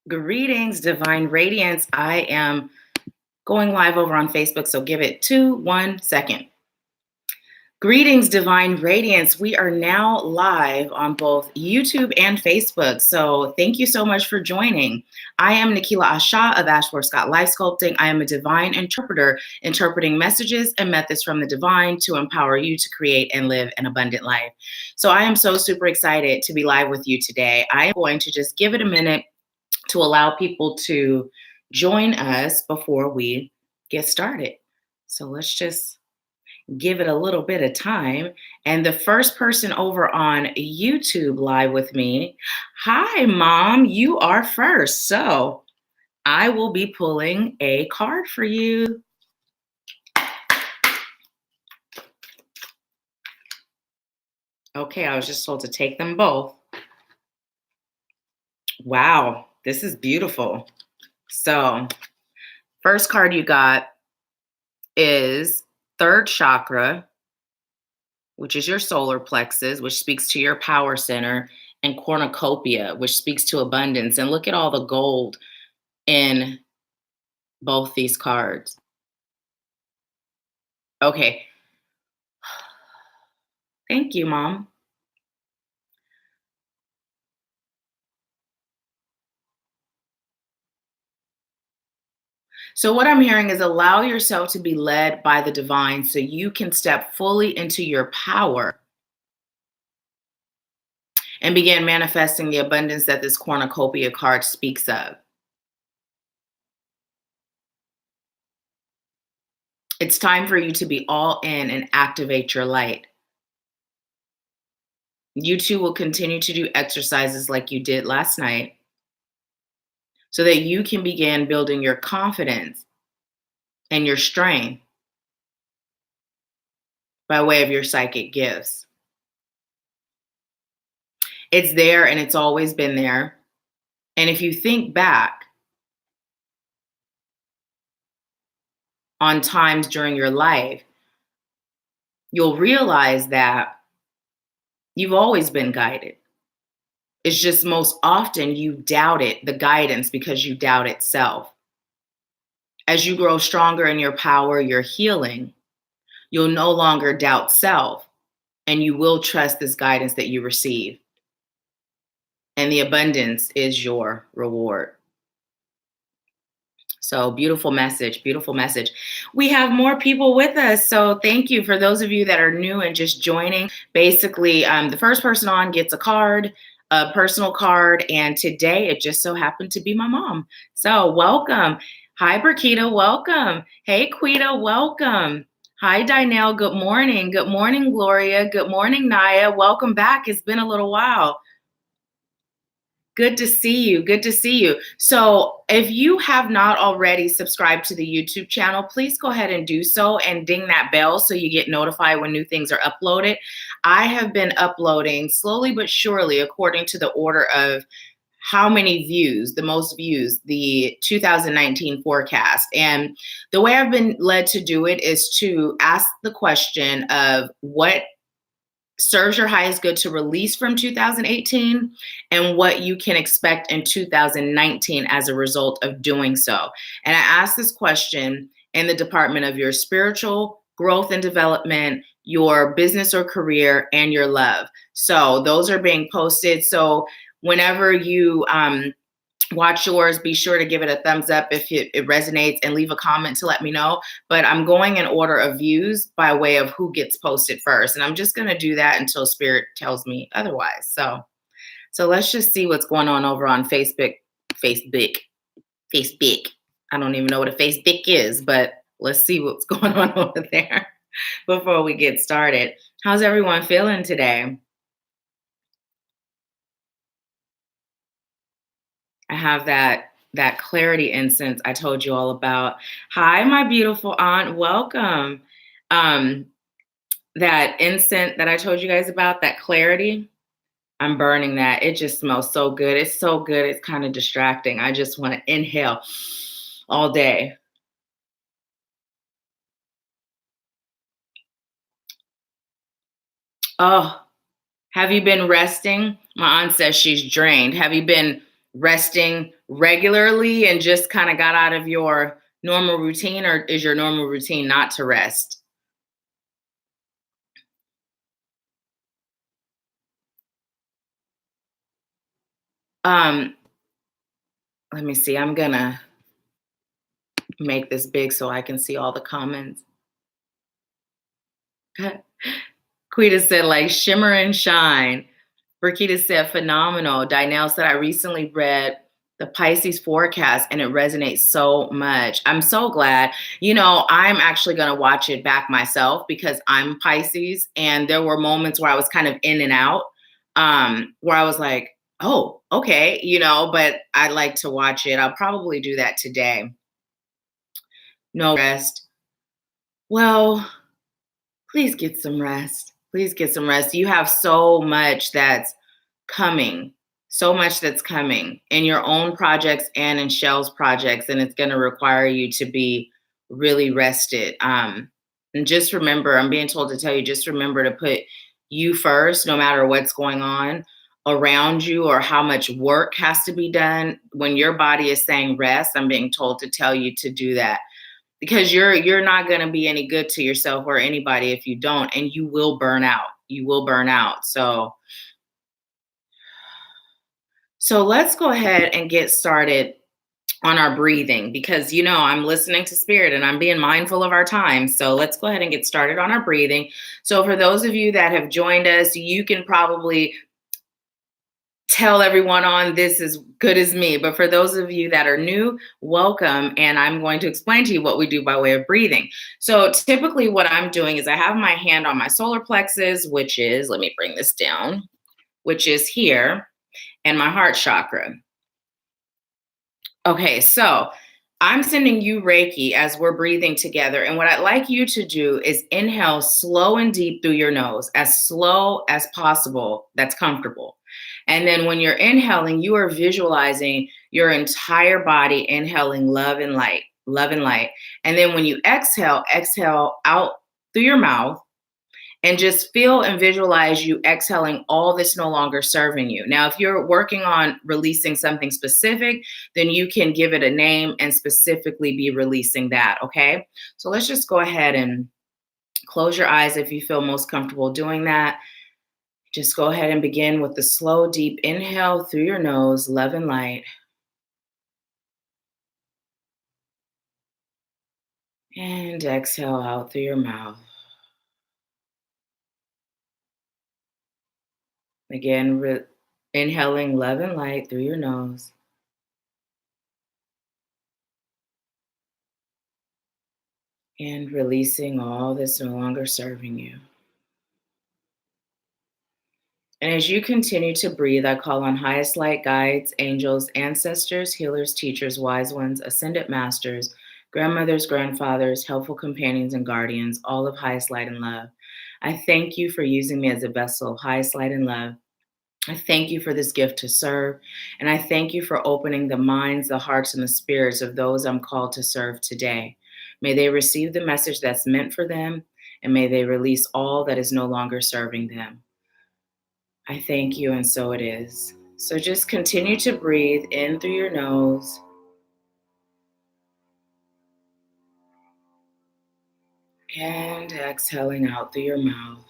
Greetings, Divine Radiance. I am going live over on Facebook, so give it 1 second. Greetings, Divine Radiance. We are now live on both YouTube and Facebook, so thank you so much for joining. I am Nahkila Isha of Ashworth Sculpting. I am a divine interpreter, interpreting messages and methods from the divine to empower you to create and live an abundant life. So I am so super excited to be live with you today. I am going to just give it a minute to allow people to join us before we get started. So let's just give it a little bit of time. And the first person over on YouTube live with me, hi, Mom, you are first. So I will be pulling a card for you. Okay, I was just told to take them both. Wow, this is beautiful. So, first card you got is third chakra, which is your solar plexus, which speaks to your power center, and cornucopia, which speaks to abundance. And look at all the gold in both these cards. Okay. Thank you, Mom. So what I'm hearing is allow yourself to be led by the divine so you can step fully into your power and begin manifesting the abundance that this cornucopia card speaks of. It's time for you to be all in and activate your light. You too will continue to do exercises like you did last night so that you can begin building your confidence and your strength by way of your psychic gifts. It's there and it's always been there. And if you think back on times during your life, you'll realize that you've always been guided. It's just most often you doubted the guidance because you doubt itself. As you grow stronger in your power, your healing, you'll no longer doubt self and you will trust this guidance that you receive. And the abundance is your reward. So beautiful message, beautiful message. We have more people with us. So thank you for those of you that are new and just joining. Basically, the first person on gets a card, a personal card. And today it just so happened to be my mom. So welcome. Hi, Burkita, welcome. Hey, Quita, welcome. Hi, Dynelle, good morning. Good morning, Gloria. Good morning, Naya. Welcome back. It's been a little while. Good to see you. Good to see you. So if you have not already subscribed to the YouTube channel, please go ahead and do so and ding that bell so you get notified when new things are uploaded. I have been uploading slowly but surely according to the order of how many views, the most views, the 2019 forecast. And the way I've been led to do it is to ask the question of what serves your highest good to release from 2018 and what you can expect in 2019 as a result of doing so. And I asked this question in the department of your spiritual growth and development, your business or career, and your love. So those are being posted. So whenever you watch yours, be sure to give it a thumbs up if it resonates and leave a comment to let me know. But I'm going in order of views by way of who gets posted first. And I'm just going to do that until Spirit tells me otherwise. So let's just see what's going on over on Facebook. I don't even know what a Facebook is, but let's see what's going on over there before we get started. How's everyone feeling today? I have that clarity incense I told you all about. Hi, my beautiful aunt. Welcome. That incense that I told you guys about, that clarity, I'm burning that. It just smells so good. It's so good. It's kind of distracting. I just want to inhale all day. Oh, have you been resting? My aunt says she's drained. Have you been resting regularly and just kind of got out of your normal routine, or is your normal routine not to rest? Um, Let me see. I'm gonna make this big so I can see all the comments. Quita said, like, shimmer and shine. Rakita said, phenomenal. Dinell said, I recently read the Pisces forecast and it resonates so much. I'm so glad. I'm actually going to watch it back myself because I'm Pisces. And there were moments where I was kind of in and out, where I was like, oh, okay, but I like to watch it. I'll probably do that today. No rest. Well, please get some rest. Please get some rest. You have coming, so much that's coming in your own projects and in Shell's projects, and it's going to require you to be really rested. And just remember, I'm being told to tell you, just remember to put you first, no matter what's going on around you or how much work has to be done. When your body is saying rest, I'm being told to tell you to do that because you're not going to be any good to yourself or anybody if you don't, and you will burn out. You will burn out. So let's go ahead and get started on our breathing because, I'm listening to spirit and I'm being mindful of our time. So let's go ahead and get started on our breathing. So for those of you that have joined us, you can probably tell everyone on this as good as me. But for those of you that are new, welcome. And I'm going to explain to you what we do by way of breathing. So typically what I'm doing is I have my hand on my solar plexus, which is, let me bring this down, which is here, and my heart chakra. Okay, so I'm sending you Reiki as we're breathing together. And what I'd like you to do is inhale slow and deep through your nose, as slow as possible. That's comfortable. And then when you're inhaling, you are visualizing your entire body inhaling love and light, love and light. And then when you exhale, exhale out through your mouth and just feel and visualize you exhaling all that's no longer serving you. Now, if you're working on releasing something specific, then you can give it a name and specifically be releasing that, okay? So let's just go ahead and close your eyes if you feel most comfortable doing that. Just go ahead and begin with the slow, deep inhale through your nose, love and light. And exhale out through your mouth. Again, inhaling love and light through your nose. And releasing all that's no longer serving you. And as you continue to breathe, I call on highest light guides, angels, ancestors, healers, teachers, wise ones, ascended masters, grandmothers, grandfathers, helpful companions, and guardians, all of highest light and love. I thank you for using me as a vessel of highest light and love. I thank you for this gift to serve. And I thank you for opening the minds, the hearts, and the spirits of those I'm called to serve today. May they receive the message that's meant for them, and may they release all that is no longer serving them. I thank you, and so it is. So just continue to breathe in through your nose and exhaling out through your mouth.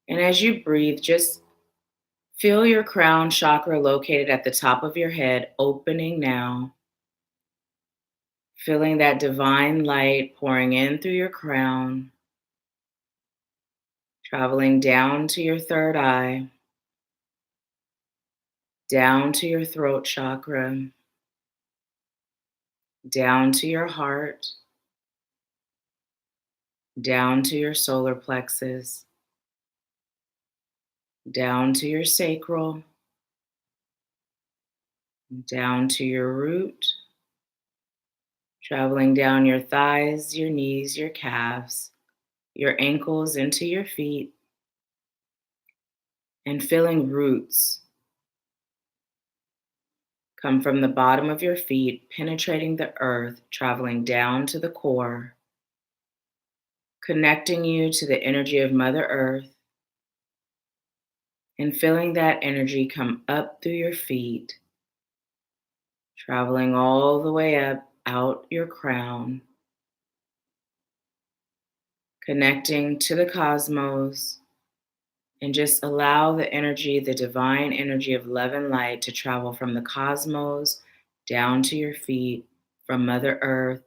And as you breathe, just feel your crown chakra located at the top of your head opening now. Feeling that divine light pouring in through your crown, traveling down to your third eye, down to your throat chakra, down to your heart, down to your solar plexus, down to your sacral, down to your root, traveling down your thighs, your knees, your calves, your ankles into your feet, and feeling roots come from the bottom of your feet, penetrating the earth, traveling down to the core, connecting you to the energy of Mother Earth, and feeling that energy come up through your feet, traveling all the way up out your crown, connecting to the cosmos, and just allow the energy, the divine energy of love and light to travel from the cosmos down to your feet, from Mother Earth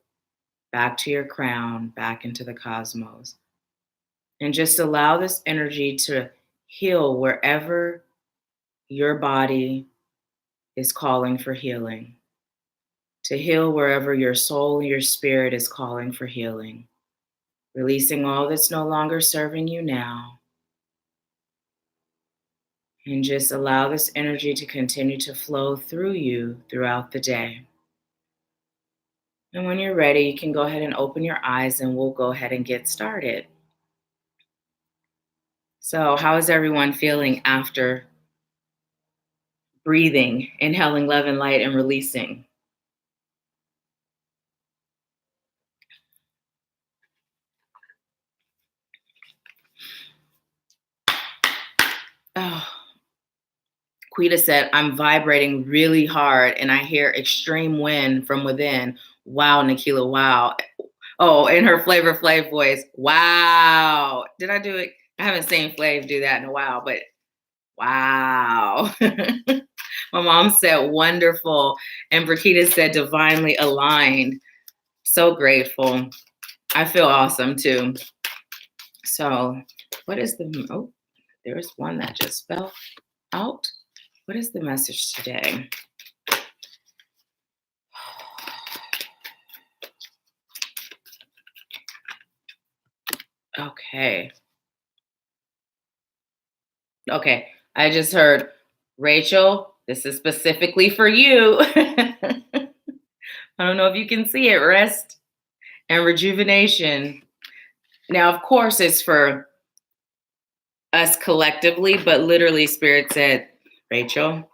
back to your crown, back into the cosmos. And just allow this energy to heal wherever your body is calling for healing, to heal wherever your soul, your spirit is calling for healing, releasing all that's no longer serving you now. And just allow this energy to continue to flow through you throughout the day. And when you're ready, you can go ahead and open your eyes and we'll go ahead and get started. So, how is everyone feeling after breathing, inhaling love and light, and releasing? Oh, Quita said, I'm vibrating really hard and I hear extreme wind from within. Wow, Nahkila, wow. Oh, in her Flavor Flav voice, wow. Did I do it? I haven't seen Flav do that in a while, but wow. My mom said wonderful. And Brakita said divinely aligned. So grateful. I feel awesome too. So, what is oh, there's one that just fell out. What is the message today? Okay. Okay. I just heard, Rachel, this is specifically for you. I don't know if you can see it. Rest and rejuvenation. Now, of course, it's for us collectively, but literally, Spirit said, Rachel,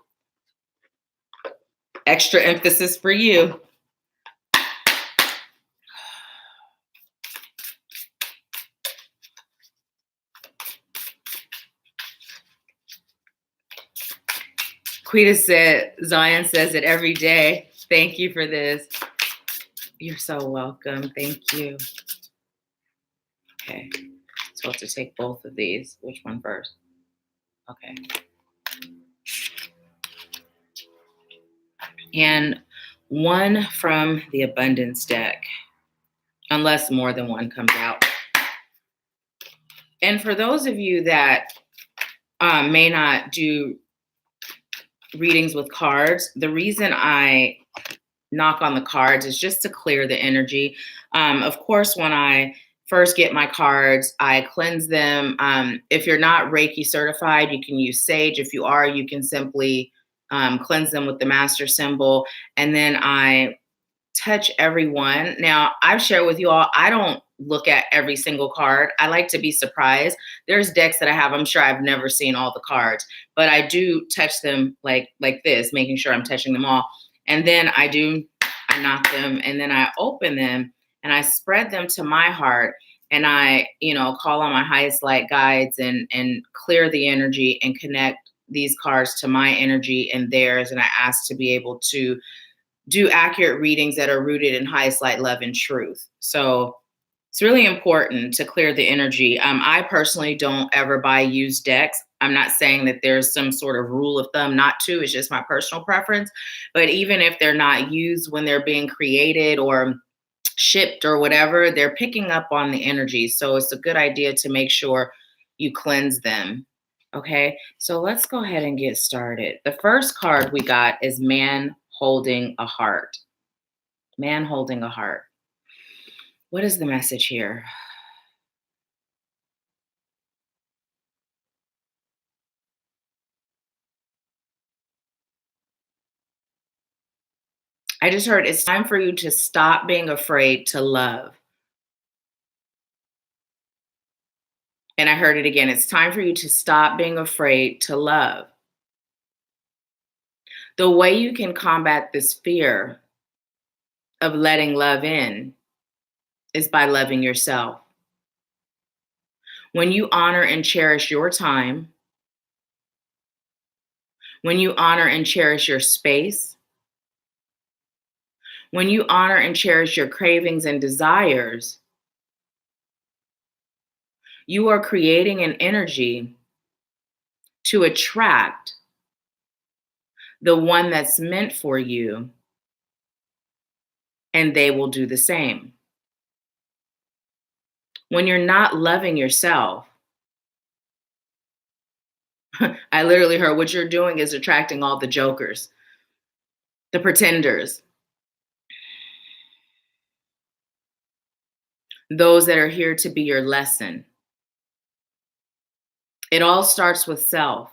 extra emphasis for you. Quita said, Zion says it every day. Thank you for this. You're so welcome. Thank you. Okay. So I have to take both of these. Which one first? Okay. And one from the Abundance deck, unless more than one comes out. And for those of you that may not do readings with cards, the reason I knock on the cards is just to clear the energy. Of course, when I first get my cards, I cleanse them. If you're not Reiki certified, you can use sage. If you are, you can simply cleanse them with the master symbol. And then I touch every one. Now, I've shared with you all, I don't look at every single card. I like to be surprised. There's decks that I have, I'm sure I've never seen all the cards, but I do touch them like this, making sure I'm touching them all. And then I knock them and then I open them and I spread them to my heart and I, call on my highest light guides and clear the energy and connect these cards to my energy and theirs. And I ask to be able to do accurate readings that are rooted in highest light, love, and truth. So it's really important to clear the energy. I personally don't ever buy used decks. I'm not saying that there's some sort of rule of thumb not to, it's just my personal preference. But even if they're not used when they're being created or shipped or whatever, they're picking up on the energy. So it's a good idea to make sure you cleanse them. Okay, so let's go ahead and get started. The first card we got is Man Holding a Heart. Man holding a heart. What is the message here? I just heard it's time for you to stop being afraid to love. And I heard it again. It's time for you to stop being afraid to love. The way you can combat this fear of letting love in is by loving yourself. When you honor and cherish your time, when you honor and cherish your space, when you honor and cherish your cravings and desires, you are creating an energy to attract the one that's meant for you, and they will do the same. When you're not loving yourself, I literally heard what you're doing is attracting all the jokers, the pretenders, those that are here to be your lesson. It all starts with self.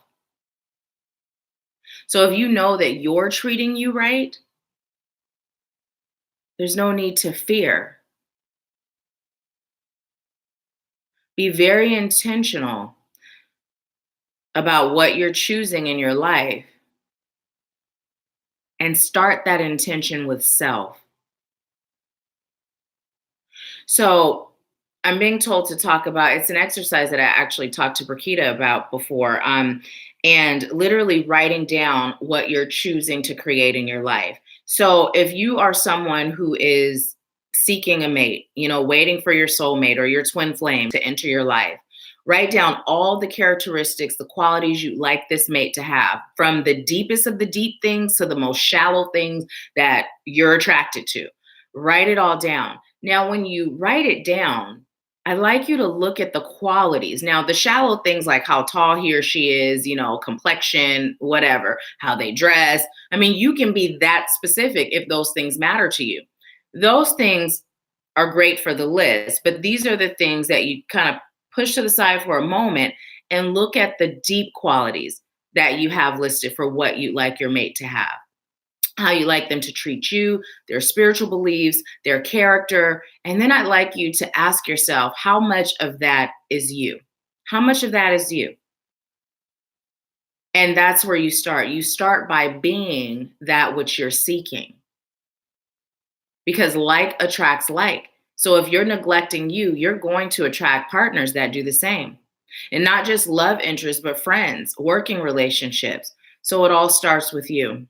So if you know that you're treating you right, there's no need to fear. Be very intentional about what you're choosing in your life and start that intention with self. So I'm being told to talk about, it's an exercise that I actually talked to Brakita about before, and literally writing down what you're choosing to create in your life. So if you are someone who is seeking a mate, waiting for your soulmate or your twin flame to enter your life, write down all the characteristics, the qualities you'd like this mate to have, from the deepest of the deep things to the most shallow things that you're attracted to. Write it all down. Now, when you write it down, I like you to look at the qualities. Now, the shallow things like how tall he or she is, complexion, whatever, how they dress. I mean, you can be that specific if those things matter to you. Those things are great for the list, but these are the things that you kind of push to the side for a moment and look at the deep qualities that you have listed for what you'd like your mate to have. How you like them to treat you, their spiritual beliefs, their character. And then I'd like you to ask yourself, how much of that is you? How much of that is you? And that's where you start. You start by being that which you're seeking. Because like attracts like. So if you're neglecting you, you're going to attract partners that do the same. And not just love interests, but friends, working relationships. So it all starts with you.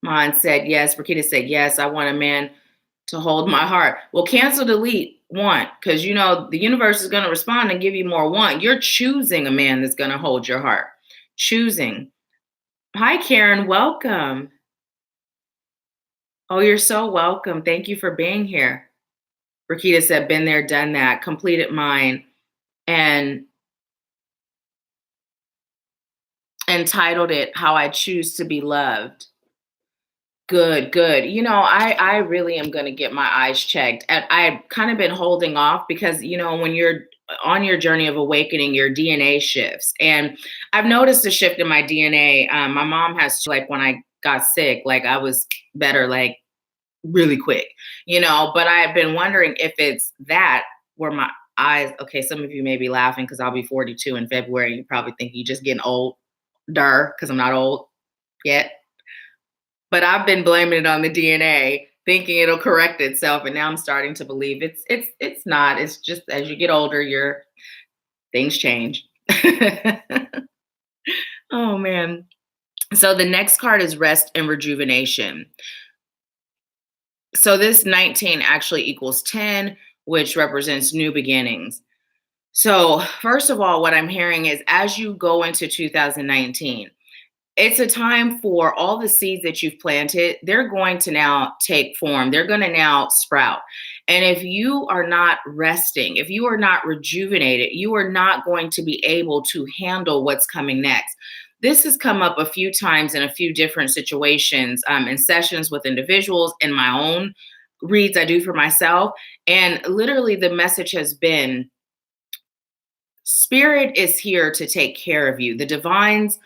Mine said yes. Brakita said yes. I want a man to hold my heart. Well, cancel, delete, want, because the universe is going to respond and give you more want. You're choosing a man that's going to hold your heart. Choosing. Hi, Karen. Welcome. Oh, you're so welcome. Thank you for being here. Rakita said, been there, done that, completed mine, and entitled it How I Choose to Be Loved. Good, good. I really am going to get my eyes checked. And I've kind of been holding off because, when you're on your journey of awakening, your DNA shifts. And I've noticed a shift in my DNA. My mom has, like, when I got sick, like, I was better, like, really quick, but I've been wondering if it's that where my eyes, okay, some of you may be laughing because I'll be 42 in February. You probably think you're just getting older because I'm not old yet. But I've been blaming it on the DNA, thinking it'll correct itself. And now I'm starting to believe it's not. It's just as you get older, things change. Oh man. So the next card is rest and rejuvenation. So this 19 actually equals 10, which represents new beginnings. So first of all, what I'm hearing is as you go into 2019, it's a time for all the seeds that you've planted. They're going to now take form. They're going to now sprout. And if you are not resting, if you are not rejuvenated, you are not going to be able to handle what's coming next. This has come up a few times in a few different situations, in sessions with individuals, in my own reads I do for myself. And literally the message has been, Spirit is here to take care of you. The divine's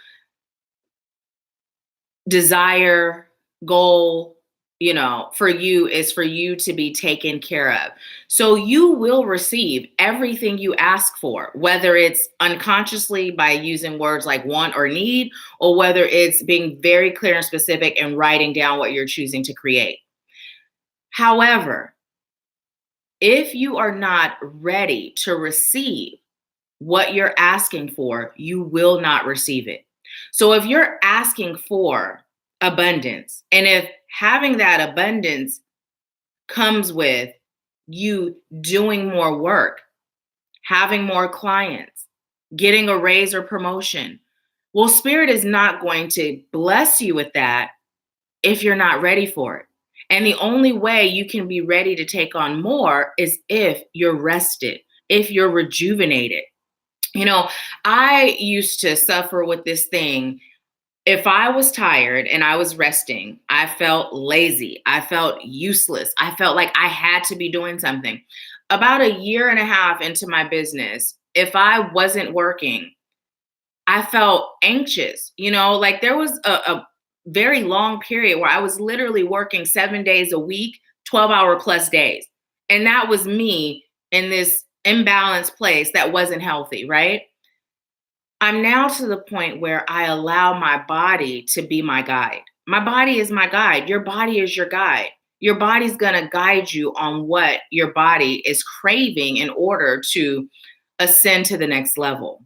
desire, goal, for you is for you to be taken care of. So you will receive everything you ask for, whether it's unconsciously by using words like want or need, or whether it's being very clear and specific and writing down what you're choosing to create. However, If you are not ready to receive what you're asking for, you will not receive it. So if you're asking for abundance, and if having that abundance comes with you doing more work, having more clients, getting a raise or promotion, well, Spirit is not going to bless you with that if you're not ready for it. And the only way you can be ready to take on more is if you're rested, if you're rejuvenated. You know, I used to suffer with this thing. If I was tired and I was resting, I felt lazy. I felt useless. I felt like I had to be doing something. About a year and a half into my business, if I wasn't working, I felt anxious. Like there was a very long period where I was literally working 7 days a week, 12-hour plus days. And that was me in this imbalanced place that wasn't healthy, right? I'm now to the point where I allow my body to be my guide. My body is my guide. Your body is your guide. Your body's going to guide you on what your body is craving in order to ascend to the next level.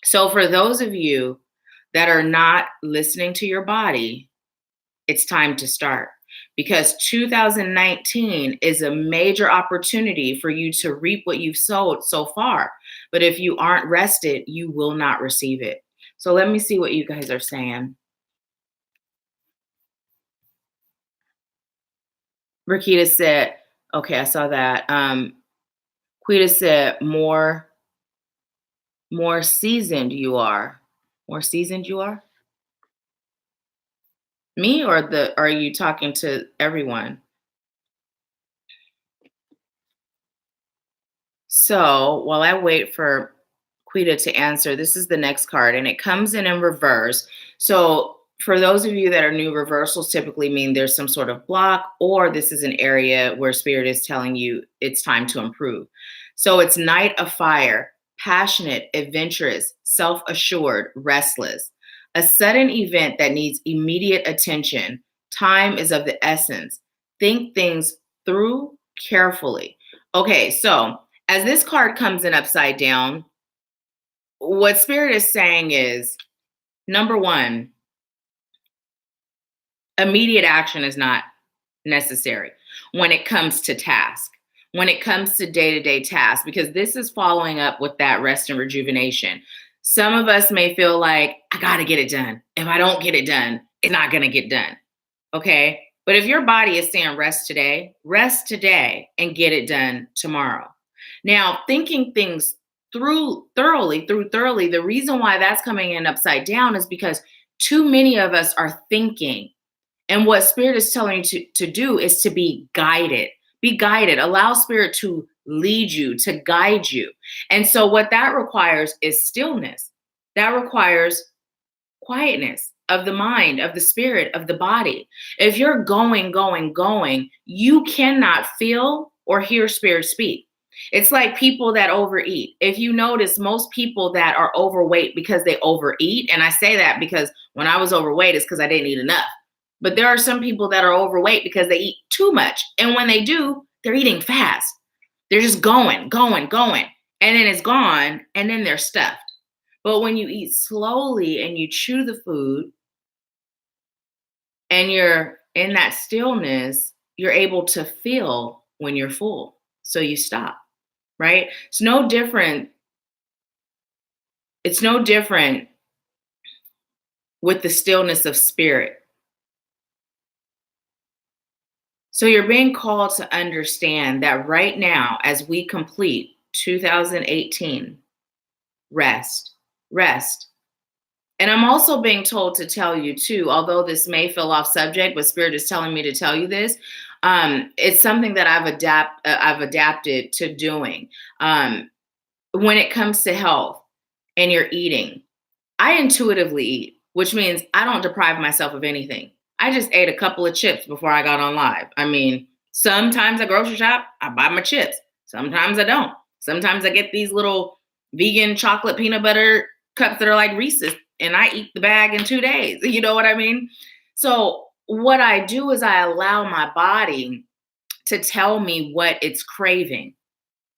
So for those of you that are not listening to your body, it's time to start, because 2019 is a major opportunity for you to reap what you've sowed so far. But if you aren't rested, you will not receive it. So let me see what you guys are saying. Rakita said, okay, I saw that. Quita said, more seasoned you are. More seasoned you are? Me, or are you talking to everyone? So while I wait for Quita to answer, this is the next card, and it comes in reverse. So for those of you that are new, reversals typically mean there's some sort of block, or this is an area where Spirit is telling you it's time to improve. So it's Knight of Fire, passionate, adventurous, self-assured, restless. A sudden event that needs immediate attention. Time is of the essence. Think things through carefully. Okay, so as this card comes in upside down, what Spirit is saying is, number one, immediate action is not necessary when it comes to task, when it comes to day-to-day tasks, because this is following up with that rest and rejuvenation. Some of us may feel like, I got to get it done. If I don't get it done, it's not going to get done. Okay. But if your body is saying rest today and get it done tomorrow. Now, thinking things through thoroughly, the reason why that's coming in upside down is because too many of us are thinking. And what Spirit is telling you to do is to be guided. Be guided. Allow Spirit to lead you, to guide you. And so what that requires is stillness. That requires quietness of the mind, of the spirit, of the body. If you're going, you cannot feel or hear Spirit speak. It's like people that overeat. If you notice, most people that are overweight because they overeat, and I say that because when I was overweight, it's because I didn't eat enough. But there are some people that are overweight because they eat too much. And when they do, they're eating fast. They're just going. And then it's gone, and then they're stuffed. But when you eat slowly and you chew the food and you're in that stillness, you're able to feel when you're full. So you stop, right? It's no different with the stillness of spirit. So you're being called to understand that right now, as we complete 2018, rest. And I'm also being told to tell you too, although this may feel off subject, but Spirit is telling me to tell you this. It's something that I've adapted to doing. When it comes to health and you're eating, I intuitively eat, which means I don't deprive myself of anything. I just ate a couple of chips before I got on live. I mean, sometimes I grocery shop, I buy my chips. Sometimes I don't. Sometimes I get these little vegan chocolate peanut butter cups that are like Reese's, and I eat the bag in 2 days. You know what I mean? So what I do is I allow my body to tell me what it's craving,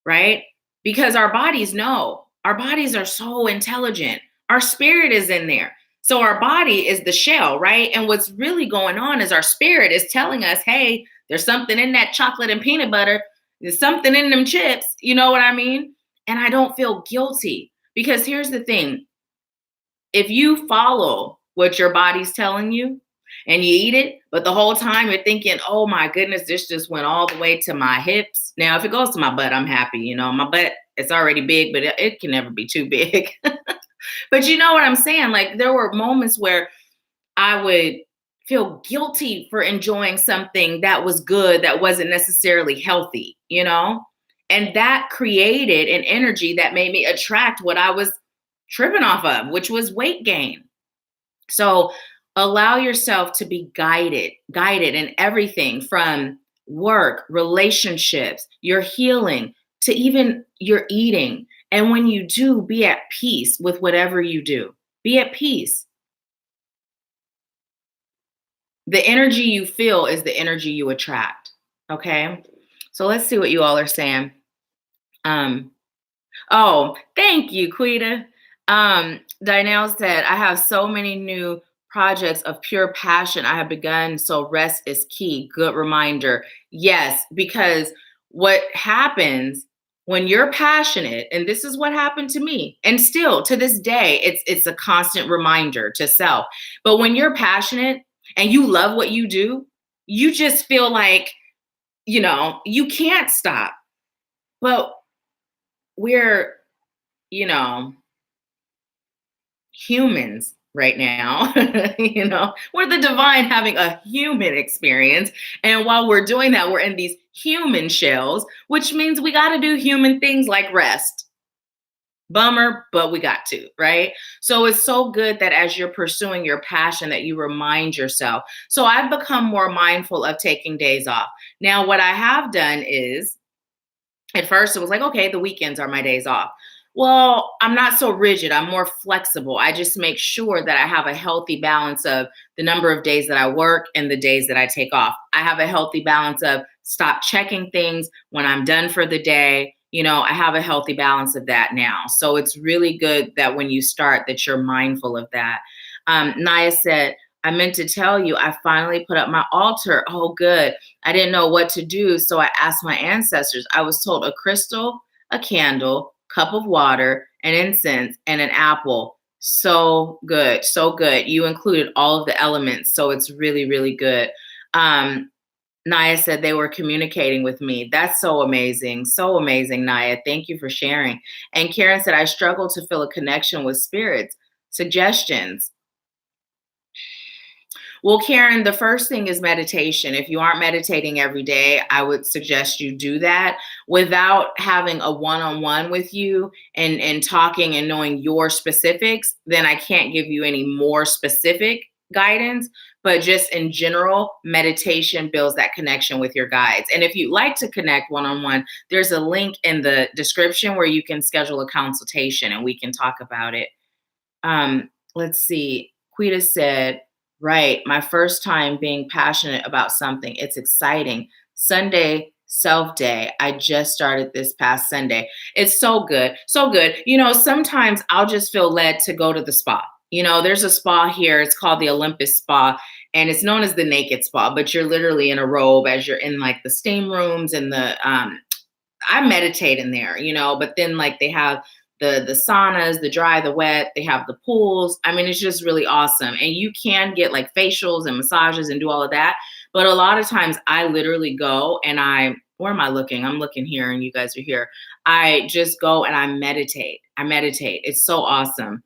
right? Because our bodies know. Our bodies are so intelligent. Our spirit is in there. So our body is the shell, right? And what's really going on is our spirit is telling us, hey, there's something in that chocolate and peanut butter. There's something in them chips. You know what I mean? And I don't feel guilty because here's the thing. If you follow what your body's telling you and you eat it, but the whole time you're thinking, oh my goodness, this just went all the way to my hips. Now, if it goes to my butt, I'm happy. You know, my butt, it's already big, but it can never be too big. But you know what I'm saying? Like there were moments where I would feel guilty for enjoying something that was good, that wasn't necessarily healthy, you know? And that created an energy that made me attract what I was tripping off of, which was weight gain. So allow yourself to be guided in everything from work, relationships, your healing, to even your eating. And when you do, be at peace with whatever you do. Be at peace. The energy you feel is the energy you attract. Okay. So let's see what you all are saying. Oh, thank you, Quita. Dynelle said, I have so many new projects of pure passion I have begun, so rest is key. Good reminder. Yes, because what happens when you're passionate, and this is what happened to me, and still to this day, it's a constant reminder to self. But when you're passionate and you love what you do, you just feel like, you know, you can't stop. But we're, you know, humans right now. You know, we're the divine having a human experience. And while we're doing that, we're in these human shells, which means we got to do human things like rest. Bummer, but we got to, right? So it's so good that as you're pursuing your passion that you remind yourself. So I've become more mindful of taking days off. Now, what I have done is, at first it was like, okay, the weekends are my days off. Well, I'm not so rigid. I'm more flexible. I just make sure that I have a healthy balance of the number of days that I work and the days that I take off. I have a healthy balance of stop checking things when I'm done for the day. You know, I have a healthy balance of that now. So it's really good that when you start that you're mindful of that. Naya said, I meant to tell you, I finally put up my altar. Oh, good. I didn't know what to do. So I asked my ancestors. I was told a crystal, a candle, cup of water, an incense, and an apple. So good. So good. You included all of the elements. So it's really, really good. Naya said they were communicating with me. That's so amazing. So amazing, Naya. Thank you for sharing. And Karen said, I struggle to feel a connection with spirits. Suggestions. Well, Karen, the first thing is meditation. If you aren't meditating every day, I would suggest you do that without having a one-on-one with you and talking and knowing your specifics. Then I can't give you any more specific guidance, but just in general, meditation builds that connection with your guides. And if you'd like to connect one-on-one, there's a link in the description where you can schedule a consultation and we can talk about it. Let's see. Quita said, right, my first time being passionate about something. It's exciting. Sunday self day. I just started this past Sunday. It's so good. So good. You know, sometimes I'll just feel led to go to the spa. You know, there's a spa here. It's called the Olympus Spa, and it's known as the Naked Spa, but you're literally in a robe as you're in like the steam rooms and I meditate in there, you know, but then like they have the saunas, the dry, the wet, they have the pools. I mean, it's just really awesome. And you can get like facials and massages and do all of that. But a lot of times I literally go and where am I looking? I'm looking here and you guys are here. I just go and I meditate. It's so awesome.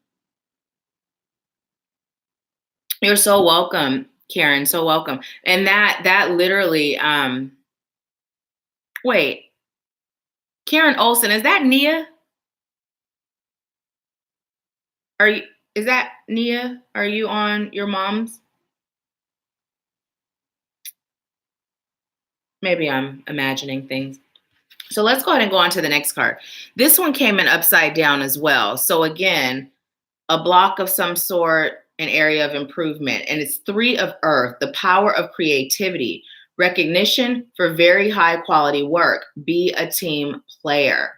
You're so welcome, Karen. So welcome. And that literally, wait, Karen Olson, is that Nia? Is that Nia? Are you on your mom's? Maybe I'm imagining things. So let's go ahead and go on to the next card. This one came in upside down as well. So again, a block of some sort, an area of improvement. And it's 3 of earth, the power of creativity. Recognition for very high quality work. Be a team player.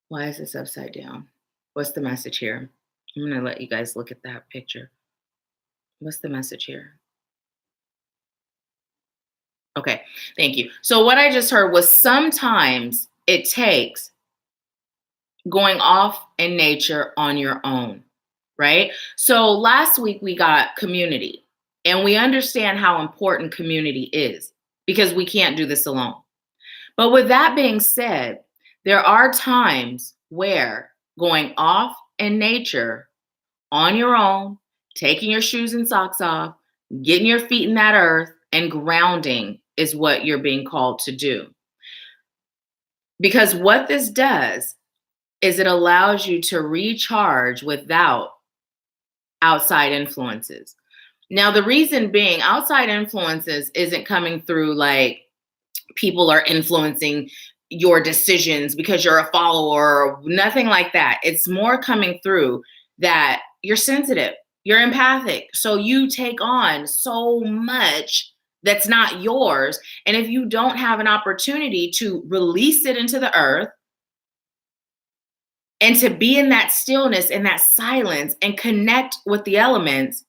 Why is this upside down? What's the message here? I'm going to let you guys look at that picture. What's the message here? Okay, thank you. So what I just heard was sometimes it takes going off in nature on your own, right? So last week we got community, and we understand how important community is because we can't do this alone. But with that being said, there are times where going off in nature on your own, taking your shoes and socks off, getting your feet in that earth, and grounding is what you're being called to do. Because what this does is it allows you to recharge without outside influences. Now, the reason being outside influences isn't coming through like people are influencing your decisions because you're a follower or nothing like that. It's more coming through that you're sensitive, you're empathic. So you take on so much that's not yours. And if you don't have an opportunity to release it into the earth and to be in that stillness and that silence and connect with the elements,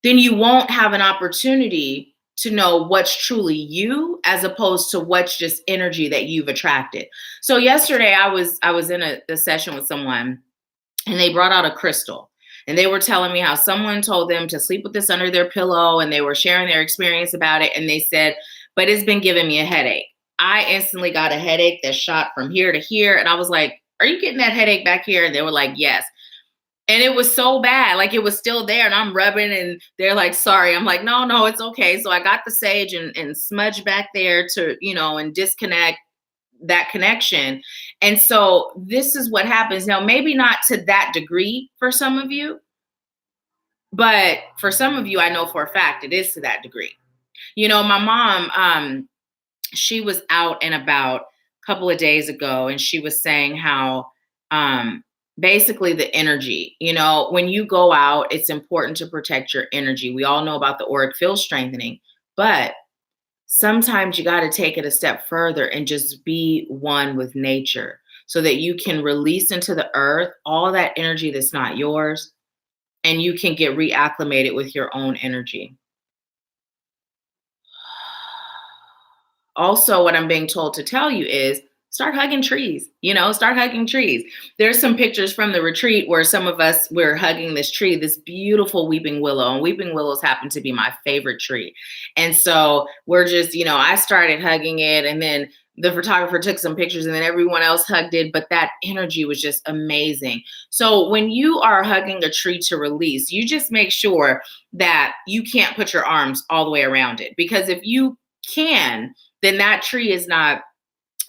then you won't have an opportunity to know what's truly you as opposed to what's just energy that you've attracted. So yesterday I was in a session with someone, and they brought out a crystal, and they were telling me how someone told them to sleep with this under their pillow, and they were sharing their experience about it. And they said, but it's been giving me a headache. I instantly got a headache that shot from here to here. And I was like, are you getting that headache back here? And they were like, yes. And it was so bad, like it was still there, and I'm rubbing, and they're like, sorry. I'm like, no, it's okay. So I got the sage and smudged back there to, and disconnect that connection. And so this is what happens. Now, maybe not to that degree for some of you, but for some of you, I know for a fact it is to that degree. My mom, she was out and about a couple of days ago, and she was saying how, basically the energy, when you go out, it's important to protect your energy. We all know about the auric field strengthening, but sometimes you got to take it a step further and just be one with nature so that you can release into the earth all that energy that's not yours, and you can get reacclimated with your own energy. Also, what I'm being told to tell you is start hugging trees, start hugging trees. There's some pictures from the retreat where some of us were hugging this tree, this beautiful weeping willow, and weeping willows happen to be my favorite tree. And so we're just, I started hugging it, and then the photographer took some pictures, and then everyone else hugged it, but that energy was just amazing. So when you are hugging a tree to release, you just make sure that you can't put your arms all the way around it, because if you can, then that tree is not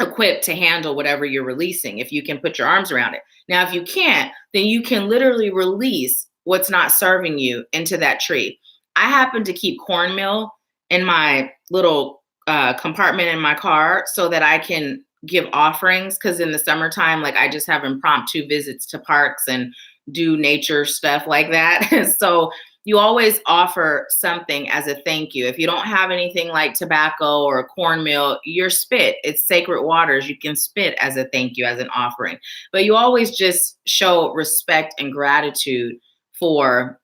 equipped to handle whatever you're releasing if you can put your arms around it. Now, if you can't, then you can literally release what's not serving you into that tree. I happen to keep cornmeal in my little compartment in my car so that I can give offerings, because in the summertime, like I just have impromptu visits to parks and do nature stuff like that. So you always offer something as a thank you. If you don't have anything like tobacco or cornmeal, your spit, it's sacred waters. You can spit as a thank you, as an offering. But you always just show respect and gratitude for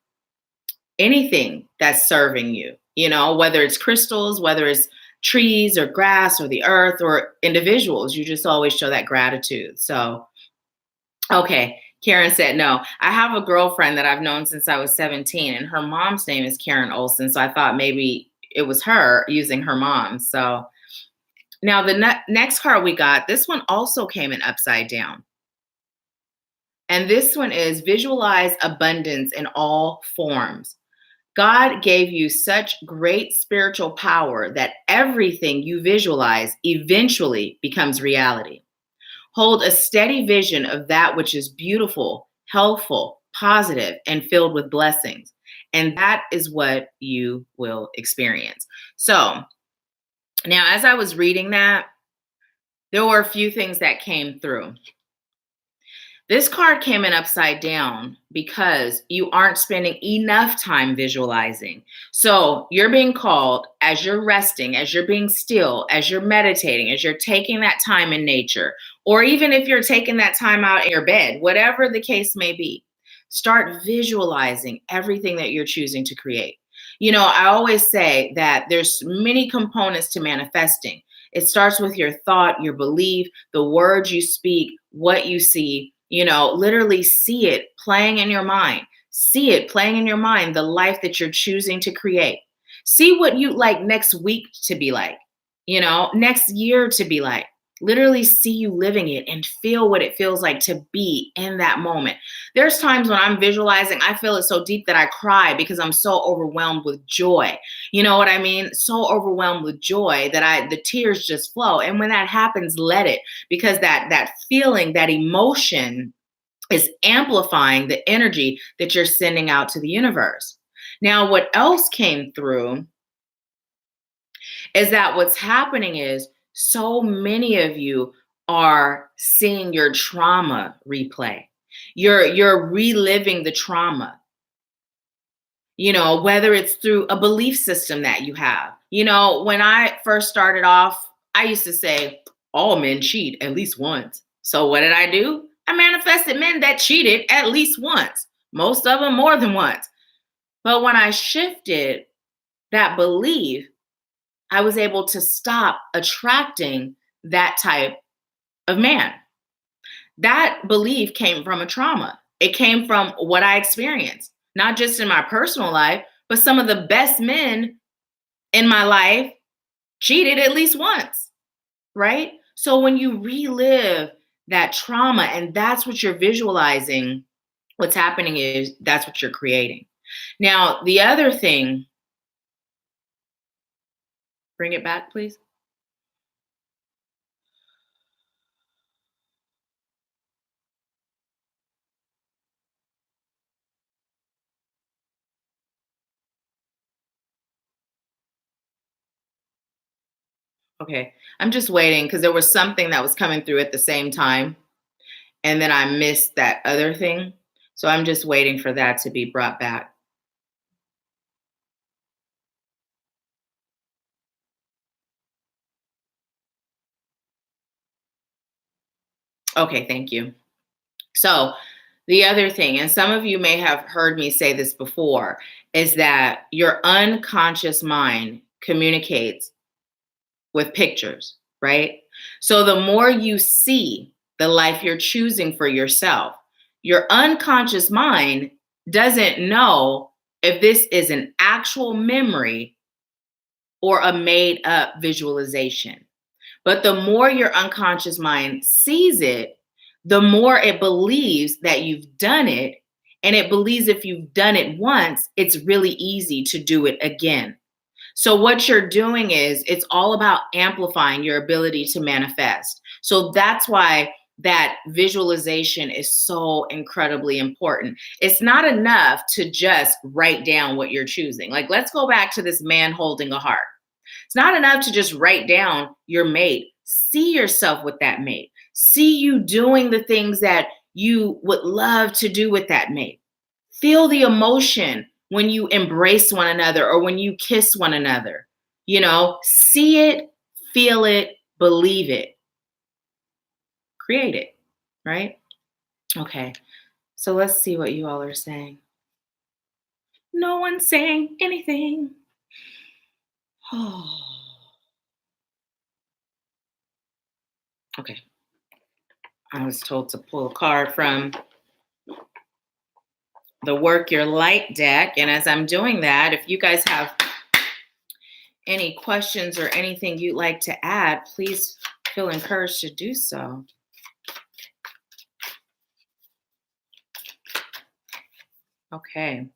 anything that's serving you, whether it's crystals, whether it's trees or grass or the earth or individuals. You just always show that gratitude. So, okay. Karen said, no, I have a girlfriend that I've known since I was 17, and her mom's name is Karen Olson. So I thought maybe it was her using her mom. So now the next card we got, this one also came in upside down. And this one is visualize abundance in all forms. God gave you such great spiritual power that everything you visualize eventually becomes reality. Hold a steady vision of that which is beautiful, healthful, positive, and filled with blessings. And that is what you will experience. So now, as I was reading that, there were a few things that came through. This card came in upside down because you aren't spending enough time visualizing. So you're being called as you're resting, as you're being still, as you're meditating, as you're taking that time in nature, or even if you're taking that time out in your bed, whatever the case may be, start visualizing everything that you're choosing to create. I always say that there's many components to manifesting. It starts with your thought, your belief, the words you speak, what you see. Literally see it playing in your mind. See it playing in your mind, the life that you're choosing to create. See what you like next week to be like, next year to be like. Literally see you living it and feel what it feels like to be in that moment. There's times when I'm visualizing, I feel it so deep that I cry because I'm so overwhelmed with joy. You know what I mean? So overwhelmed with joy that the tears just flow. And when that happens, let it, because that feeling, that emotion is amplifying the energy that you're sending out to the universe. Now, what else came through is that what's happening is so many of you are seeing your trauma replay. You're reliving the trauma, whether it's through a belief system that you have. When I first started off, I used to say, all men cheat at least once. So what did I do? I manifested men that cheated at least once, most of them more than once. But when I shifted that belief, I was able to stop attracting that type of man. That belief came from a trauma. It came from what I experienced, not just in my personal life, but some of the best men in my life cheated at least once, right? So when you relive that trauma and that's what you're visualizing, what's happening is that's what you're creating. Now, the other thing, bring it back, please. Okay, I'm just waiting because there was something that was coming through at the same time, and then I missed that other thing. So I'm just waiting for that to be brought back. Okay, thank you. So the other thing, and some of you may have heard me say this before, is that your unconscious mind communicates with pictures, right? So the more you see the life you're choosing for yourself, your unconscious mind doesn't know if this is an actual memory or a made up visualization. But the more your unconscious mind sees it, the more it believes that you've done it. And it believes if you've done it once, it's really easy to do it again. So what you're doing is it's all about amplifying your ability to manifest. So that's why that visualization is so incredibly important. It's not enough to just write down what you're choosing. Like, let's go back to this man holding a heart. It's not enough to just write down your mate. See yourself with that mate. See you doing the things that you would love to do with that mate. Feel the emotion when you embrace one another or when you kiss one another. See it, feel it, believe it. Create it, right? Okay, so let's see what you all are saying. No one's saying anything. Oh. Okay. I was told to pull a card from the Work Your Light deck. And as I'm doing that, if you guys have any questions or anything you'd like to add, please feel encouraged to do so. Okay.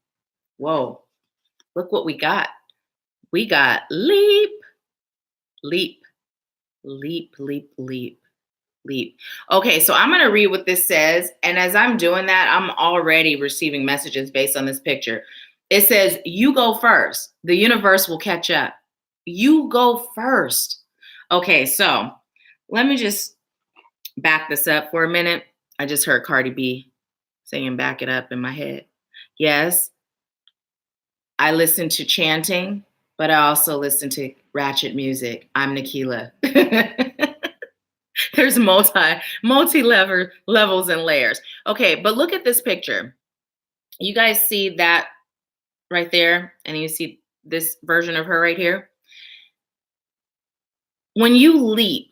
Whoa. Look what we got. We got leap, leap, leap, leap, leap, leap. Okay, so I'm going to read what this says. And as I'm doing that, I'm already receiving messages based on this picture. It says, you go first. The universe will catch up. You go first. Okay, so let me just back this up for a minute. I just heard Cardi B saying back it up in my head. Yes, I listen to chanting, but I also listen to ratchet music. I'm Nahkila. There's multi levels and layers. Okay, but look at this picture. You guys see that right there, and you see this version of her right here. When you leap,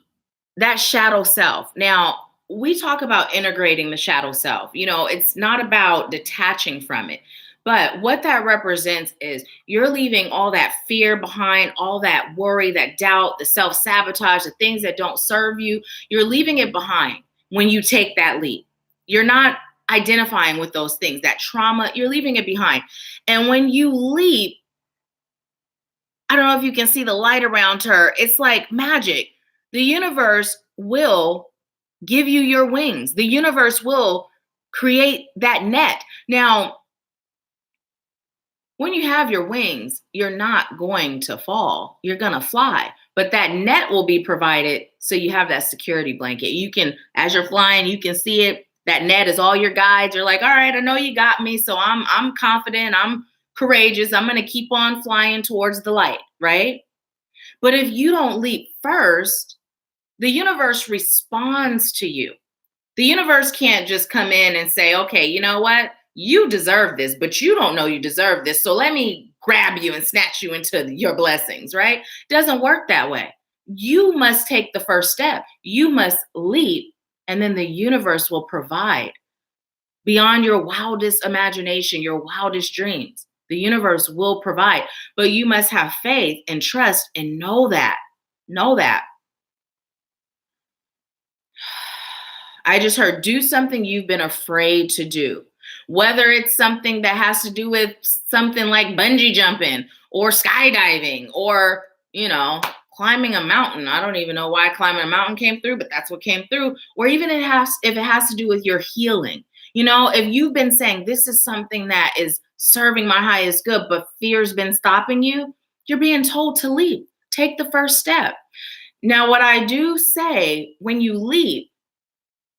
that shadow self. Now, we talk about integrating the shadow self. It's not about detaching from it. But what that represents is you're leaving all that fear behind, all that worry, that doubt, the self sabotage, the things that don't serve you. You're leaving it behind when you take that leap. You're not identifying with those things, that trauma, you're leaving it behind. And when you leap, I don't know if you can see the light around her. It's like magic. The universe will give you your wings. The universe will create that net. Now, when you have your wings, you're not going to fall. You're going to fly. But that net will be provided so you have that security blanket. You can, as you're flying, you can see it. That net is all your guides. You're like, all right, I know you got me. So I'm confident. I'm courageous. I'm going to keep on flying towards the light, right? But if you don't leap first, the universe responds to you. The universe can't just come in and say, okay, you know what? You deserve this, but you don't know you deserve this. So let me grab you and snatch you into your blessings, right? Doesn't work that way. You must take the first step. You must leap, and then the universe will provide beyond your wildest imagination, your wildest dreams. The universe will provide, but you must have faith and trust and know that. Know that. I just heard, do something you've been afraid to do. Whether it's something that has to do with something like bungee jumping or skydiving or, climbing a mountain. I don't even know why climbing a mountain came through, but that's what came through. Or even if it has to do with your healing. If you've been saying this is something that is serving my highest good, but fear's been stopping you, you're being told to leap. Take the first step. Now, what I do say when you leap,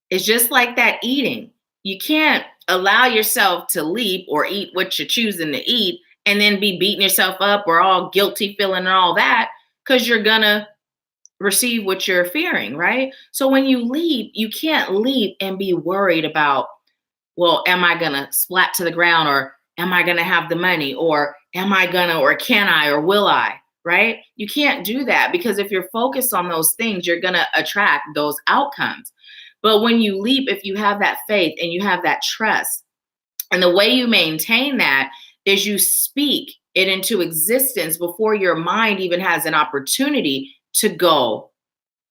it's just like that eating. You can't allow yourself to leap or eat what you're choosing to eat and then be beating yourself up or all guilty feeling and all that, because you're going to receive what you're fearing, right? So when you leap, you can't leap and be worried about, well, am I going to splat to the ground, or am I going to have the money, or am I going to, or can I, or will I, right? You can't do that, because if you're focused on those things, you're going to attract those outcomes. But when you leap, if you have that faith and you have that trust, and the way you maintain that is you speak it into existence before your mind even has an opportunity to go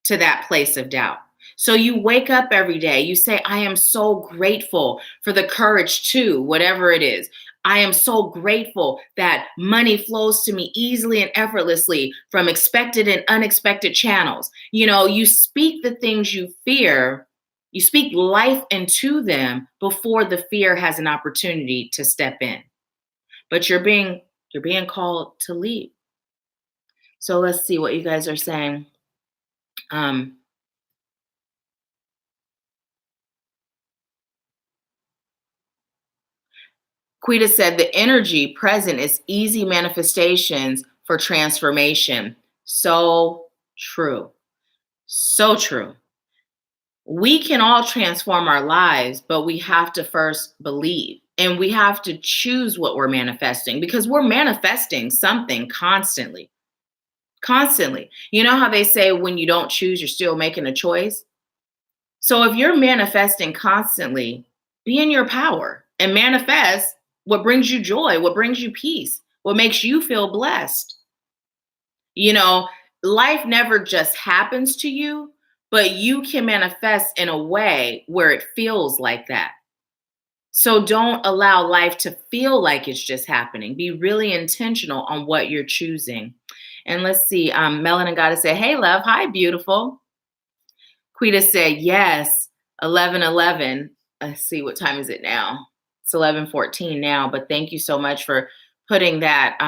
to that place of doubt. So you wake up every day, you say, I am so grateful for the courage to whatever it is. I am so grateful that money flows to me easily and effortlessly from expected and unexpected channels. You speak the things you fear. You speak life into them before the fear has an opportunity to step in. But you're being called to leap. So let's see what you guys are saying. Quita said the energy present is easy manifestations for transformation. So true. So true. We can all transform our lives, but we have to first believe, and we have to choose what we're manifesting, because we're manifesting something constantly. Constantly. You know how they say when you don't choose, you're still making a choice? So if you're manifesting constantly, be in your power and manifest what brings you joy, what brings you peace, what makes you feel blessed. Life never just happens to you, but you can manifest in a way where it feels like that. So don't allow life to feel like it's just happening. Be really intentional on what you're choosing. And let's see, Melanin Goddess said, hey, love. Hi, beautiful. Quita said, yes, 11:11. Let's see, what time is it now? It's 11:14 now, but thank you so much for putting that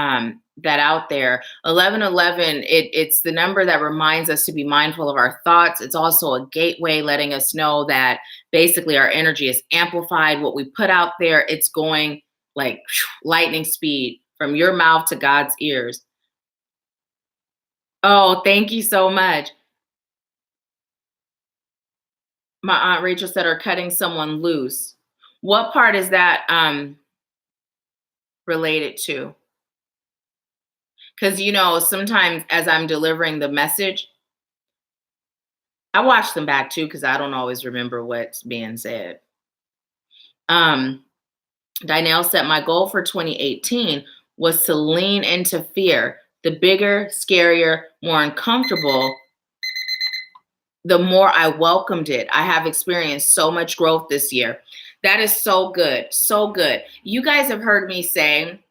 that out there. 1111, it's the number that reminds us to be mindful of our thoughts. It's also a gateway letting us know that basically our energy is amplified. What we put out there, it's going like lightning speed from your mouth to God's ears. Oh, thank you so much. My aunt Rachel said, "Are cutting someone loose." What part is that related to? Because sometimes as I'm delivering the message, I watch them back too because I don't always remember what's being said. Um, Dynelle said, "My goal for 2018 was to lean into fear. The bigger, scarier, more uncomfortable, the more I welcomed it. I have experienced so much growth this year." That is so good. So good. You guys have heard me say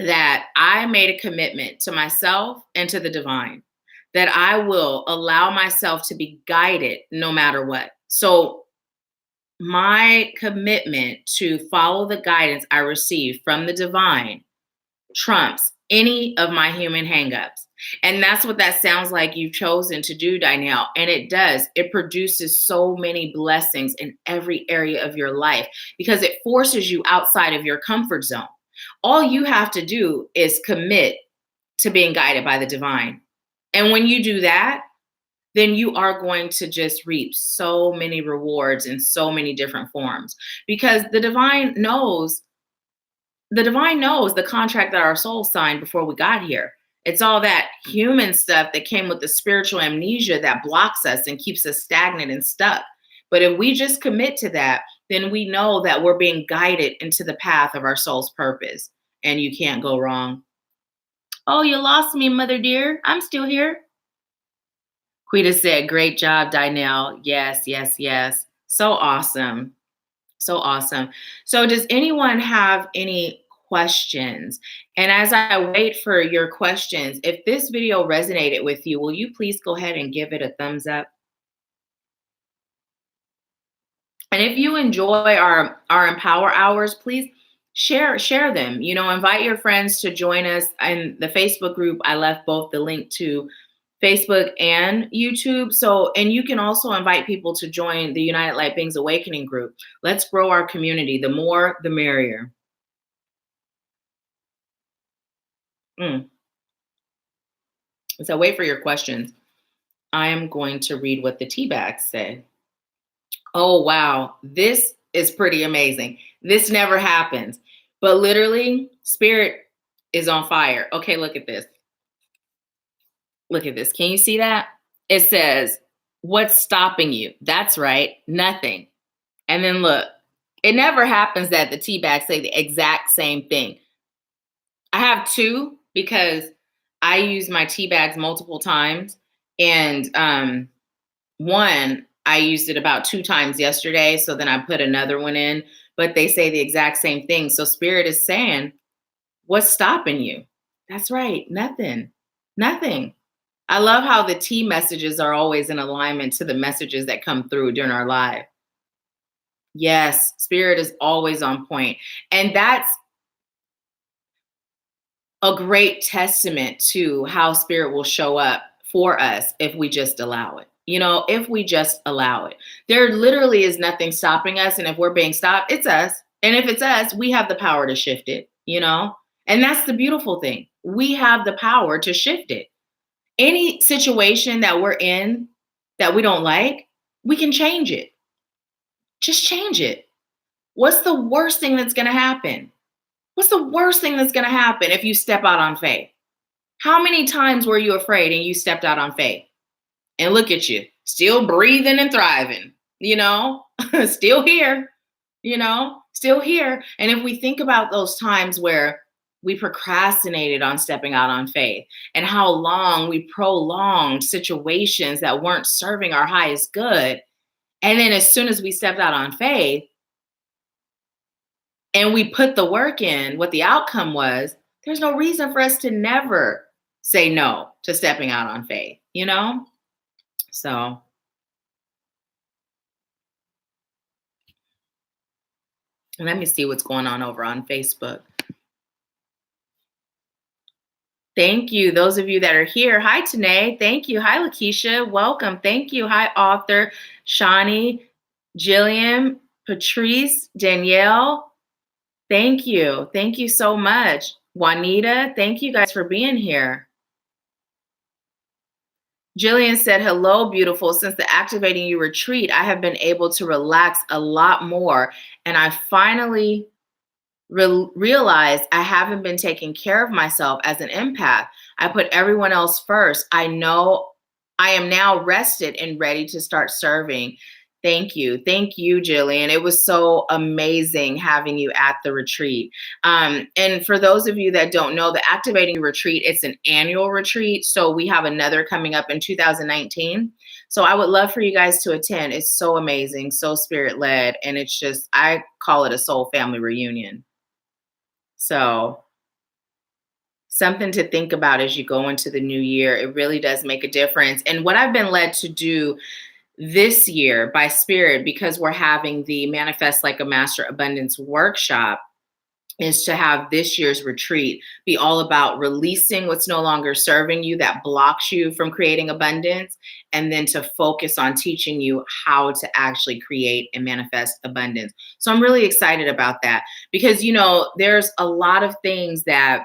that I made a commitment to myself and to the divine that I will allow myself to be guided no matter what. So my commitment to follow the guidance I receive from the divine trumps any of my human hangups. And that's what that sounds like you've chosen to do, Dynelle. And it does. It produces so many blessings in every area of your life because it forces you outside of your comfort zone. All you have to do is commit to being guided by the divine. And when you do that, then you are going to just reap so many rewards in so many different forms because the divine knows the contract that our soul signed before we got here. It's all that human stuff that came with the spiritual amnesia that blocks us and keeps us stagnant and stuck. But if we just commit to that, then we know that we're being guided into the path of our soul's purpose. And you can't go wrong. Oh, you lost me, mother dear. I'm still here. Quita said, "Great job, Dynelle." Yes, yes, yes. So awesome. So awesome. So does anyone have any questions? And as I wait for your questions, if this video resonated with you, will you please go ahead and give it a thumbs up? And if you enjoy our Empower Hours, please share them. Invite your friends to join us in the Facebook group. I left both the link to Facebook and YouTube. And you can also invite people to join the United Light Beings Awakening group. Let's grow our community. The more, the merrier. So wait for your questions. I am going to read what the tea bags say. Oh, wow. This is pretty amazing. This never happens. But literally, spirit is on fire. Okay, look at this. Look at this. Can you see that? It says, "What's stopping you?" That's right. Nothing. And then look, it never happens that the tea bags say the exact same thing. I have two because I use my tea bags multiple times. And one, I used it about 2 times yesterday. So then I put another one in, but they say the exact same thing. So spirit is saying, what's stopping you? That's right. Nothing. Nothing. I love how the tea messages are always in alignment to the messages that come through during our live. Yes, spirit is always on point. And that's a great testament to how spirit will show up for us if we just allow it. If we just allow it. There literally is nothing stopping us. And if we're being stopped, it's us. And if it's us, we have the power to shift it, And that's the beautiful thing. We have the power to shift it. Any situation that we're in that we don't like, we can change it. Just change it. What's the worst thing that's going to happen? What's the worst thing that's going to happen if you step out on faith? How many times were you afraid and you stepped out on faith? And look at you, still breathing and thriving, still here, still here. And if we think about those times where we procrastinated on stepping out on faith and how long we prolonged situations that weren't serving our highest good. And then as soon as we stepped out on faith, and we put the work in, what the outcome was, there's no reason for us to never say no to stepping out on faith, So let me see what's going on over on Facebook. Thank you. Those of you that are here. Hi, Tanae. Thank you. Hi, Lakeisha. Welcome. Thank you. Hi, author Shawnee, Jillian, Patrice, Danielle. Thank you. Thank you so much. Juanita, thank you guys for being here. Jillian said, hello, beautiful. Since the Activating You retreat, I have been able to relax a lot more. And I finally realized I haven't been taking care of myself as an empath. I put everyone else first. I know I am now rested and ready to start serving. Thank you. Thank you, Jillian. It was so amazing having you at the retreat. And for those of you that don't know, the Activating Retreat, it's an annual retreat. So we have another coming up in 2019. So I would love for you guys to attend. It's so amazing, so spirit-led. And it's just, I call it a soul family reunion. So something to think about as you go into the new year. It really does make a difference. And what I've been led to do this year by Spirit, because we're having the Manifest Like a Master Abundance workshop, is to have this year's retreat be all about releasing what's no longer serving you that blocks you from creating abundance, and then to focus on teaching you how to actually create and manifest abundance. So I'm really excited about that because, you know, there's a lot of things that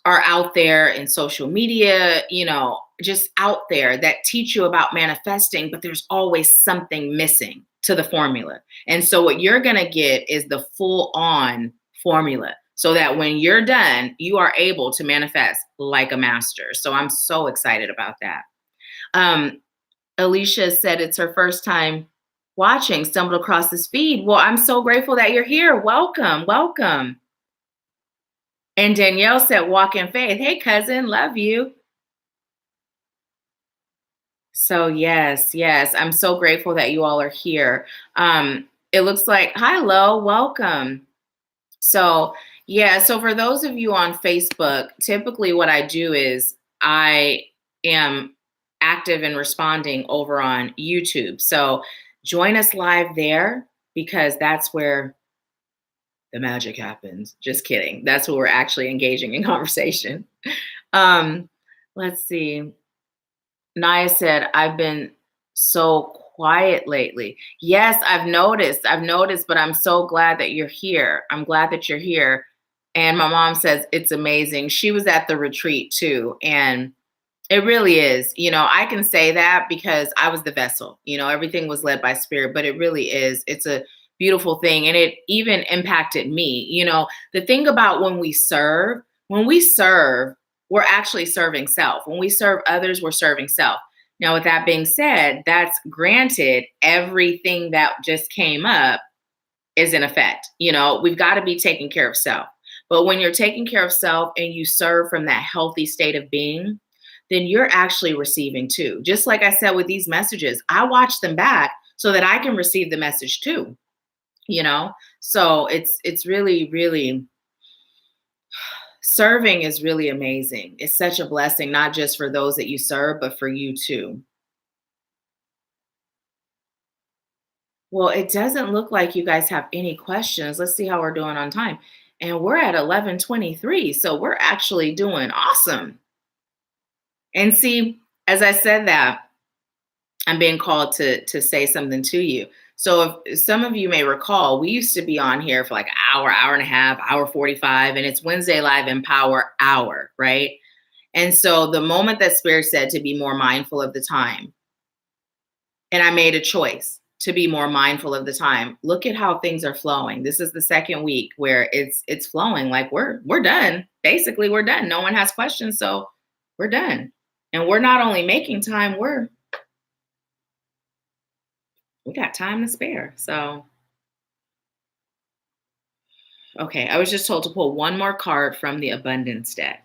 are out there in social media, you know, just out there that teach you about manifesting, but there's always something missing to the formula. And so what you're going to get is the full on formula so that when you're done, you are able to manifest like a master. So I'm so excited about that. Alicia said it's her first time watching, stumbled across this feed. Well, I'm so grateful that you're here. Welcome, welcome. And Danielle said, walk in faith. Hey, cousin, love you. So yes, I'm so grateful that you all are here. It looks like, hi, Lo, welcome. So yeah, so for those of you on Facebook, typically what I do is I am active and responding over on YouTube. So join us live there because that's where the magic happens. Just kidding. That's where we're actually engaging in conversation. Let's see. Naya said, I've been so quiet lately. Yes, I've noticed, but I'm so glad that you're here. I'm glad that you're here. And my mom says it's amazing. She was at the retreat too. And it really is. You know, I can say that because I was the vessel. You know, everything was led by Spirit, but it really is. It's a beautiful thing. And it even impacted me. You know, the thing about when we serve, we're actually serving self. When we serve others, we're serving self. Now, with that being said, that's granted everything that just came up is in effect. You know, we've got to be taking care of self. But when you're taking care of self and you serve from that healthy state of being, then you're actually receiving too. Just like I said with these messages, I watch them back so that I can receive the message too, you know? So it's really, really, serving is really amazing. It's such a blessing, not just for those that you serve, but for you too. Well, it doesn't look like you guys have any questions. Let's see how we're doing on time. And we're at 11:23, so we're actually doing awesome. And see, as I said that, I'm being called to say something to you. So if some of you may recall, we used to be on here for like an hour, hour and a half, hour 45, and it's Wednesday Live Empower Hour, right? And so the moment that Spirit said to be more mindful of the time, and I made a choice to be more mindful of the time. Look at how things are flowing. This is the second week where it's flowing like we're done. Basically, we're done. No one has questions, so we're done. And we're not only making time, we got time to spare. So, okay, I was just told to pull one more card from the abundance deck.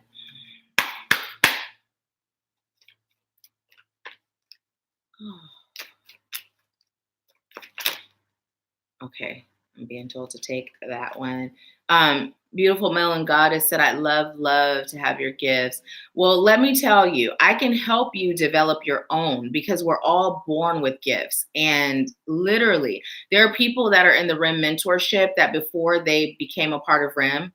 Okay, I'm being told to take that one. Beautiful Melon Goddess said, I love to have your gifts. Well, let me tell you, I can help you develop your own because we're all born with gifts. And literally, there are people that are in the RIM mentorship that before they became a part of RIM,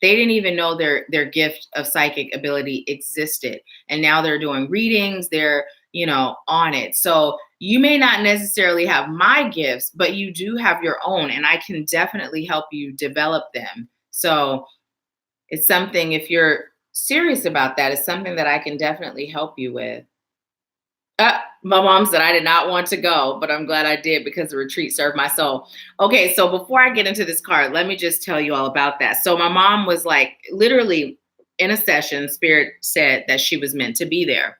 They didn't even know their gift of psychic ability existed. And now they're doing readings, they're, on it. So you may not necessarily have my gifts, but you do have your own, and I can definitely help you develop them. So it's something, if you're serious about that, it's something that I can definitely help you with. My mom said I did not want to go, but I'm glad I did because the retreat served my soul. Okay, so before I get into this card, let me just tell you all about that. So my mom was like, literally in a session, Spirit said that she was meant to be there.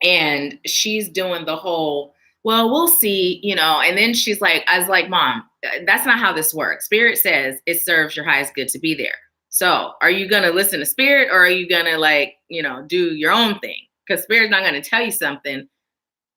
And she's doing the whole, well, we'll see, and then she's like, I was like, Mom, that's not how this works. Spirit says it serves your highest good to be there. So are you going to listen to Spirit, or are you going to do your own thing? Because Spirit's not going to tell you something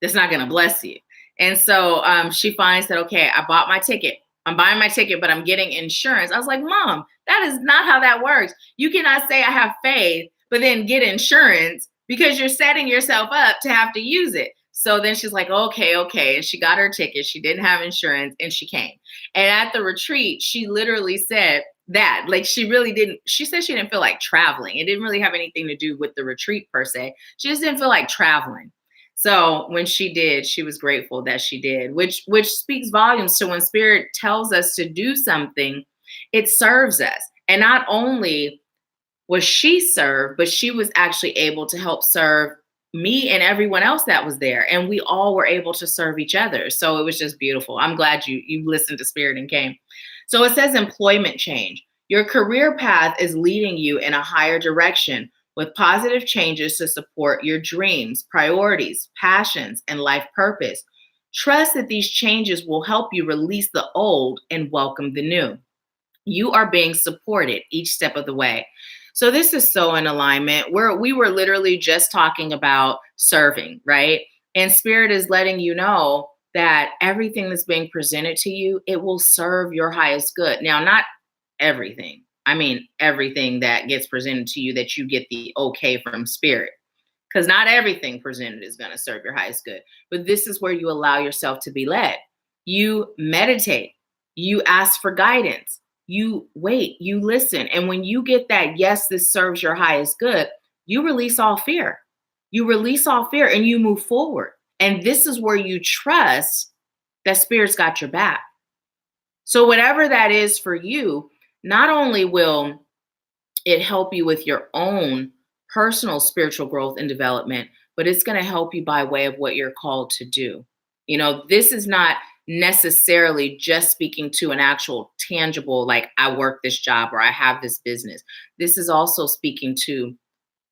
that's not going to bless you. And so she finds that, okay, I bought my ticket. I'm buying my ticket, but I'm getting insurance. I was like, Mom, that is not how that works. You cannot say I have faith, but then get insurance, because you're setting yourself up to have to use it. So then she's like, okay. And she got her ticket. She didn't have insurance, and she came. And at the retreat, she literally said that, like, she said she didn't feel like traveling. It didn't really have anything to do with the retreat per se. She just didn't feel like traveling. So when she did, she was grateful that she did, which speaks volumes to when Spirit tells us to do something, it serves us. And not only was she served, but she was actually able to help serve me and everyone else that was there. And we all were able to serve each other. So it was just beautiful. I'm glad you listened to Spirit and came. So it says employment change. Your career path is leading you in a higher direction with positive changes to support your dreams, priorities, passions, and life purpose. Trust that these changes will help you release the old and welcome the new. You are being supported each step of the way. So this is so in alignment, where we were literally just talking about serving, right? And Spirit is letting you know that everything that's being presented to you, it will serve your highest good. Now, not everything. I mean, everything that gets presented to you that you get the okay from Spirit, because not everything presented is going to serve your highest good. But this is where you allow yourself to be led. You meditate, you ask for guidance, you wait, you listen. And when you get that, yes, this serves your highest good, you release all fear. You release all fear and you move forward. And this is where you trust that Spirit's got your back. So whatever that is for you, not only will it help you with your own personal spiritual growth and development, but it's going to help you by way of what you're called to do. This is not necessarily just speaking to an actual tangible, like I work this job or I have this business. This is also speaking to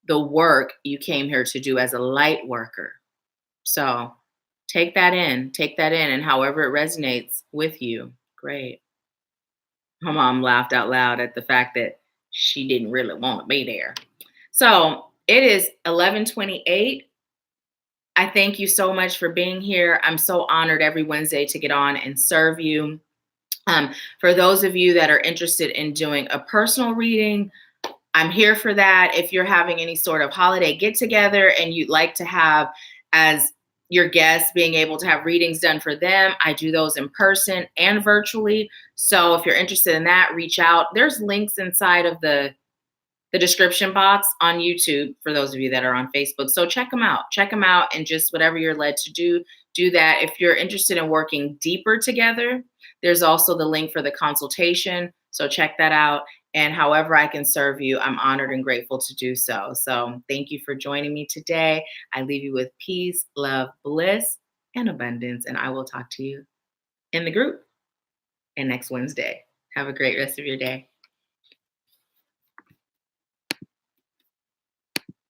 the work you came here to do as a light worker. So take that in, and however it resonates with you, great. My mom laughed out loud at the fact that she didn't really want to be there. So it is 11:28. I thank you so much for being here. I'm so honored every Wednesday to get on and serve you. For those of you that are interested in doing a personal reading, I'm here for that. If you're having any sort of holiday get together and you'd like to have as your guests being able to have readings done for them, I do those in person and virtually. So if you're interested in that, reach out. There's links inside of the description box on YouTube for those of you that are on Facebook. So check them out and just whatever you're led to do that. If you're interested in working deeper together, there's also the link for the consultation. So check that out. And however I can serve you, I'm honored and grateful to do so. So thank you for joining me today. I leave you with peace, love, bliss, and abundance. And I will talk to you in the group and next Wednesday. Have a great rest of your day.